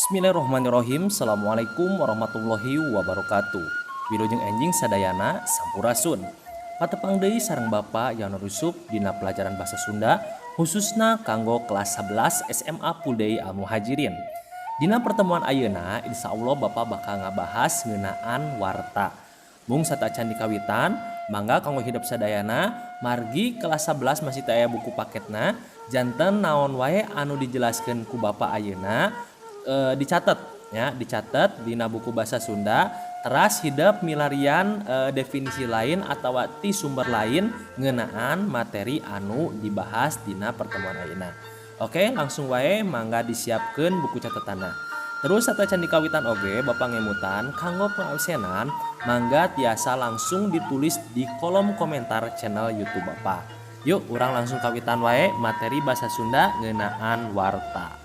Bismillahirrahmanirrahim. Assalamualaikum warahmatullahi wabarakatuh. Wilujeng enjing sadayana sampurasun. Patepang deui sareng Bapak yang nerusup dina pelajaran bahasa Sunda khususna kanggo kelas 11 SMA Puldeui Al Muhajirin. Dina pertemuan ayeuna insyaallah Bapak bakal ngabahas ngeunaan warta. Mung satacan dikawitan, mangga kanggo hidup sadayana margi kelas 11 masih aya buku paketna janten naon wae anu dijelaskeun ku Bapak ayeuna dicatat ya, dicatat dina buku bahasa Sunda teras hidup milarian definisi lain atau ti sumber lain ngeunaan materi anu dibahas dina pertemuan ayeuna. Oke, langsung wae mangga disiapkeun buku catatanna. Terus satacan dikawitan oge Bapak ngemutan kanggo pengabsenan mangga tiasa langsung ditulis di kolom komentar channel YouTube Bapak. Yuk urang langsung kawitan wae materi bahasa Sunda ngeunaan warta.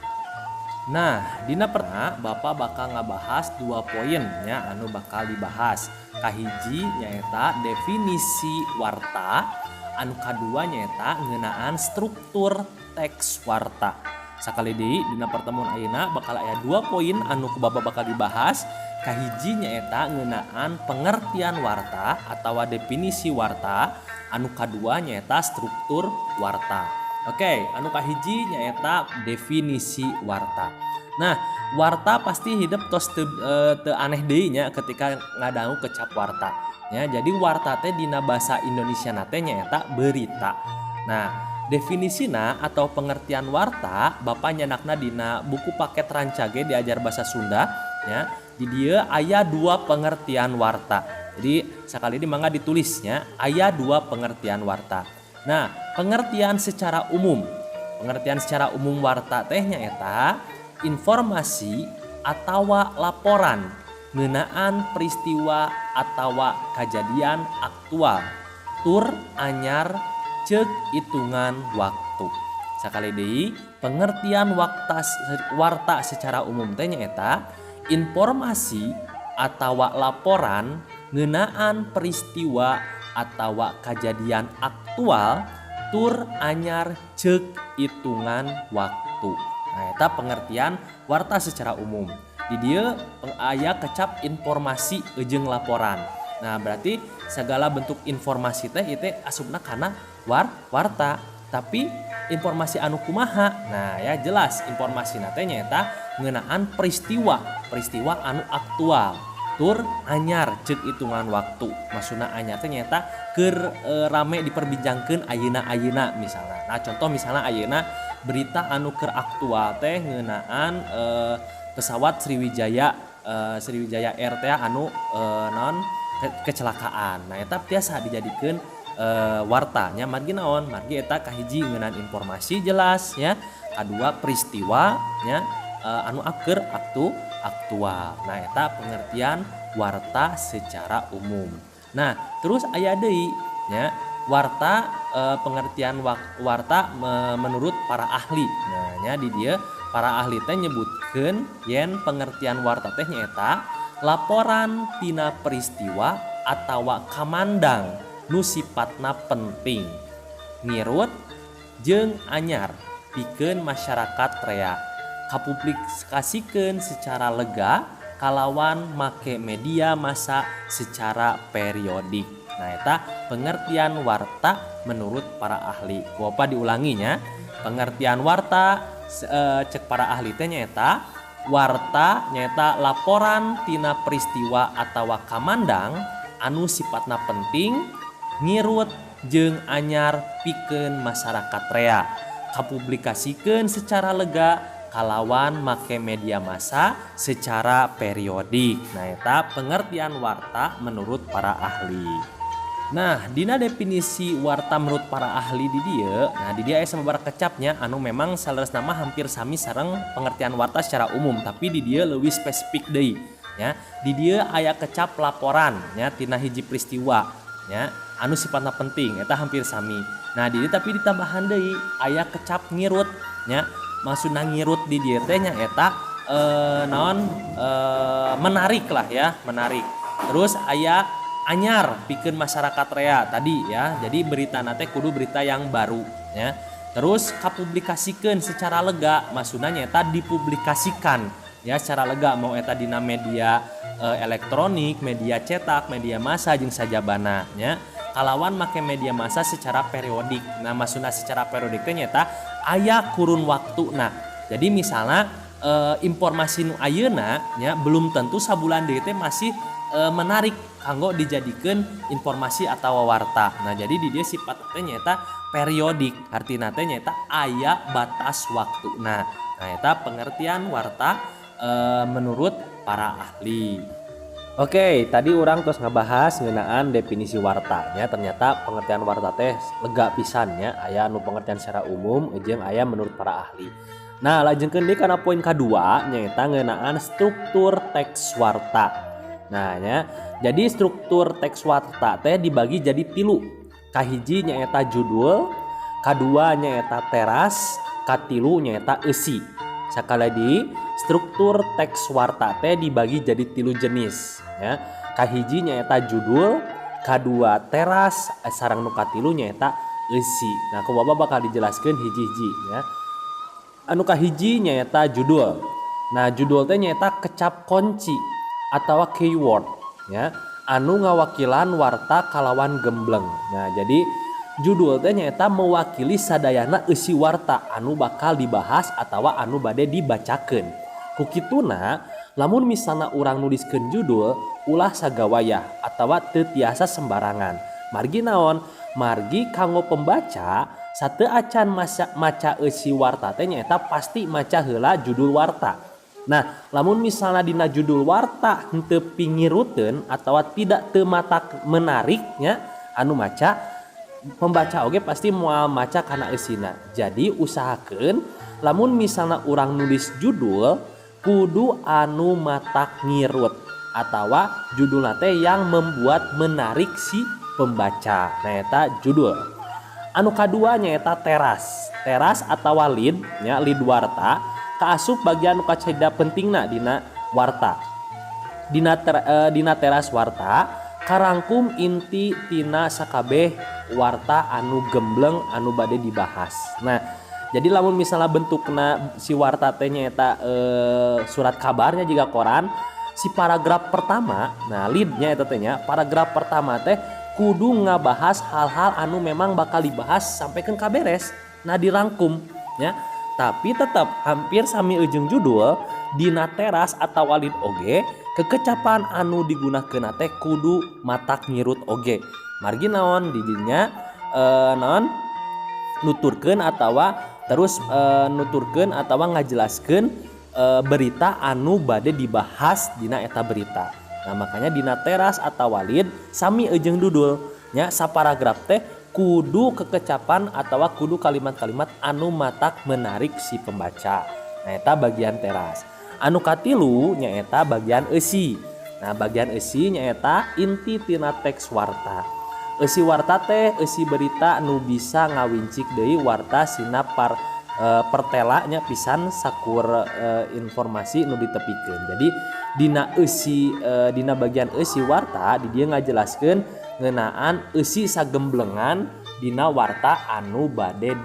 Nah, dina pertama Bapak bakal ngabahas 2 poin ya anu bakal dibahas. Kahiji nyaeta definisi warta, anu kadua nyaeta ngeunaan struktur teks warta. Sakali deui dina pertemuan ayeuna bakal aya 2 poin anu ku Bapak bakal dibahas. Kahiji nyaeta ngeunaan pengertian warta atawa definisi warta, anu kadua nyaeta struktur warta. Oke, anu kahiji nyaeta definisi warta. Nah, warta pasti hidup tos teu aneh deui nya ketika ngadangu kecap warta. Ya, jadi warta teh dina basa Indonesia na teh nyaeta berita. Nah, definisina atau pengertian warta Bapak nyanakna dina buku paket Rancage diajar bahasa Sunda ya. Di dieu aya 2 pengertian warta. Jadi sakali ini mangga ditulisnya aya 2 pengertian warta. Nah, pengertian secara umum. Pengertian secara umum warta teh nyaeta informasi atawa laporan ngeunaan peristiwa atawa kajadian aktual tur anyar ceuk hitungan waktu. Sakali deui pengertian warta secara umum teh nyaeta informasi atawa laporan ngeunaan peristiwa atawa kajadian aktual tur anyar ceuk hitungan waktu. Nah, eta pengertian warta secara umum. Di dieu aya kecap informasi jeung laporan. Nah, berarti segala bentuk informasi teh itu asupna kana warta. Tapi informasi anu kumaha? Nah, ya jelas informasina teh nyaeta ngeunaan peristiwa anu aktual. Tur anyar ceuk hitungan waktu. Maksudna anyar teh nyaeta keur rame diperbincangkeun ayeuna misalnya. Nah, contoh misalnya ayeuna berita anu keur aktual teh ngeunaan pesawat Sriwijaya Air teh anu kecelakaan. Nah, eta tiasa dijadikeun warta nya margi naon? Margi eta kahiji ngeunaan informasi jelas ya. Kadua peristiwa nya anu keur aktual. Nah, eta pengertian warta secara umum. Nah, terus aya deui nya warta pengertian warta menurut para ahli. Nah, nya di dieu para ahli teh nyebutkeun yen pengertian warta teh nyaeta laporan tina peristiwa atawa kamandang nu sifatna penting, ngirut jeung anyar pikeun masyarakat rea kapublikasikeun secara lega kalawan make media massa secara periodik. Nah, eta pengertian warta menurut para ahli. Kuapa diulanginya? Pengertian warta cek para ahli teh nyaeta warta nyaeta laporan tina peristiwa atawa kamandang anu sifatna penting, ngirut jeung anyar pikeun masyarakat rea kapublikasikeun secara lega kalawan make media massa secara periodik. Nah, eta pengertian warta menurut para ahli. Nah, dina definisi warta menurut para ahli di dieu, nah di dieu aya sababaraha kecapnya anu memang saleresna mah hampir sami sareng pengertian warta secara umum, tapi di dieu leuwih spesifik deui nya. Di dieu aya kecap laporan nya tina hiji peristiwa nya anu sifatna penting eta hampir sami. Nah, di dieu tapi ditambahan deui aya kecap ngirut nya. Maksudna ngirut di dieu teh nya eta menarik lah ya, menarik. Terus aya anyar pikeun masyarakat rea tadi ya. Jadi berita teh kudu berita yang baru ya. Terus kapublikasikeun secara lega, maksudna nyaeta dipublikasikan ya secara lega mau eta dina media elektronik, media cetak, media massa jeung sajabana nya kalawan make media massa secara periodik. Nah maksudna secara periodik teh nyata aya kurun waktu. Nah jadi misalnya informasi nu ayeuna nya belum tentu sabulan deui teh masih menarik kanggo dijadikeun informasi atau warta. Nah jadi di dia sifat teh nyata periodik, artina teh nyata aya batas waktu. Nah eta pengertian warta menurut para ahli. Oke, tadi orang terus ngebahas ngeunaan definisi warta nya. Ternyata pengertian warta teh lega pisan nya, aya anu pengertian secara umum jeung aya menurut para ahli. Nah, lanjutkeun deui kana poin kadua nyaeta ngeunaan struktur teks warta. Nah, nya jadi struktur teks warta teh dibagi jadi 3. Kahiji nyaeta judul, kadua nyaeta teras, katilu nyaeta eusi. Sakali di struktur teks warta teh dibagi jadi 3 jenis ya. Kahiji nyaeta judul, kadua teras, sareng nu katilu nyaeta eusi. Nah, kumaha bakal dijelaskeun hiji-hiji ya. Anu kahiji nyaeta judul. Nah, judul teh nyaeta kecap kunci atau keyword ya, anu ngawakilan warta kalawan gembleng. Nah, jadi judul teh nyaeta mewakili sadayana eusi warta anu bakal dibahas atawa anu bade dibacakeun. Ku kituna lamun misalna urang nuliskeun judul ulah sagawayah atawa teu tiasa sembarangan. Margi naon? Margi kanggo pembaca sateu acan maca eusi warta teh nyaeta pasti maca heula judul warta. Nah, lamun misalnya dina judul warta henteu pingiruteun atawa tidak teu matak menariknya anu maca, pembaca oge pasti moal maca kana eusina. Jadi usahakeun lamun misalnya urang nulis judul kudu anu matak ngirut atawa judulna teh yang membuat menarik si pembaca. Nah eta judul. Anu kadua nyaeta teras. Teras atawa lead nya lead warta kaasup bagian nu kacida pentingna dina warta. Dina teras warta karangkum inti tina sakabeh warta anu gembleng anu bade dibahas. Nah, jadi lamun misalnya bentukna si warta teh nyaeta surat kabarnya juga koran, si paragraf pertama, nah leadnya eta teh nya, paragraf pertama teh kudu ngabahas hal-hal anu memang bakal dibahas sampai ke kaberes. Nah, dirangkum ya. Tapi tetap hampir sami ujung judul dina teras atau lead oge kekecapan anu digunakeun teh kudu matak ngirut oge. Margi naon di dinya naon nuturkeun atawa terus nuturkeun atawa ngajelaskeun berita anu bade dibahas dina eta berita. Nah makanya dina teras atau lead sami ujung judul nya saparagraf teh kudu kekecapan atawa kudu kalimat-kalimat anu matak menarik si pembaca. Nah eta bagian teras. Anu katilu nyaeta bagian eusi. Nah bagian eusi nyaeta inti tina teks warta. Eusi warta teh eusi berita anu bisa ngawincik deui warta sina pertela nya pisan sakur informasi nu ditepikeun. Jadi dina eusi dina bagian eusi warta di dieu ngajelaskeun ngeunaan eusi sagemblengan dina warta anu bade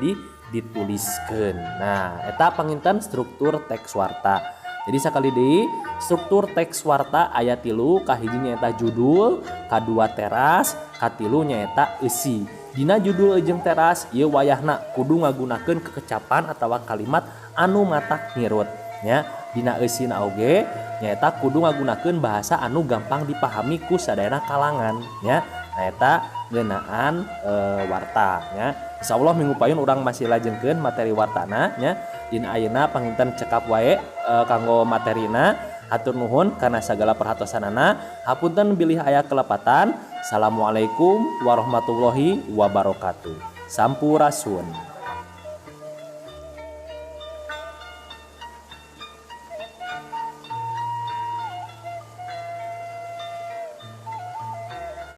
dituliskeun. Nah, eta panginten struktur teks warta. Jadi sakali deui struktur teks warta aya 3, kahiji nyaeta judul, kadua teras, katilu nyaeta eusi. Dina judul jeung teras ieu wayahna kudu ngagunakeun kekecapan atawa kalimat anu matak ngirut nya. Dina eusina oge nyaeta kudu ngagunakeun bahasa anu gampang dipahami ku sadayana kalangan nya. Nah eta ngeunaan warta nya. Insyaallah minggu payun urang masih lajengkeun materi wartana nya. Dina ayeuna panginten cekap wae kanggo materina. Hatur nuhun karena segala perhatosanana. Hapunten bilih aya kelepatan. Assalamualaikum warahmatullahi wabarakatuh. Sampurasun.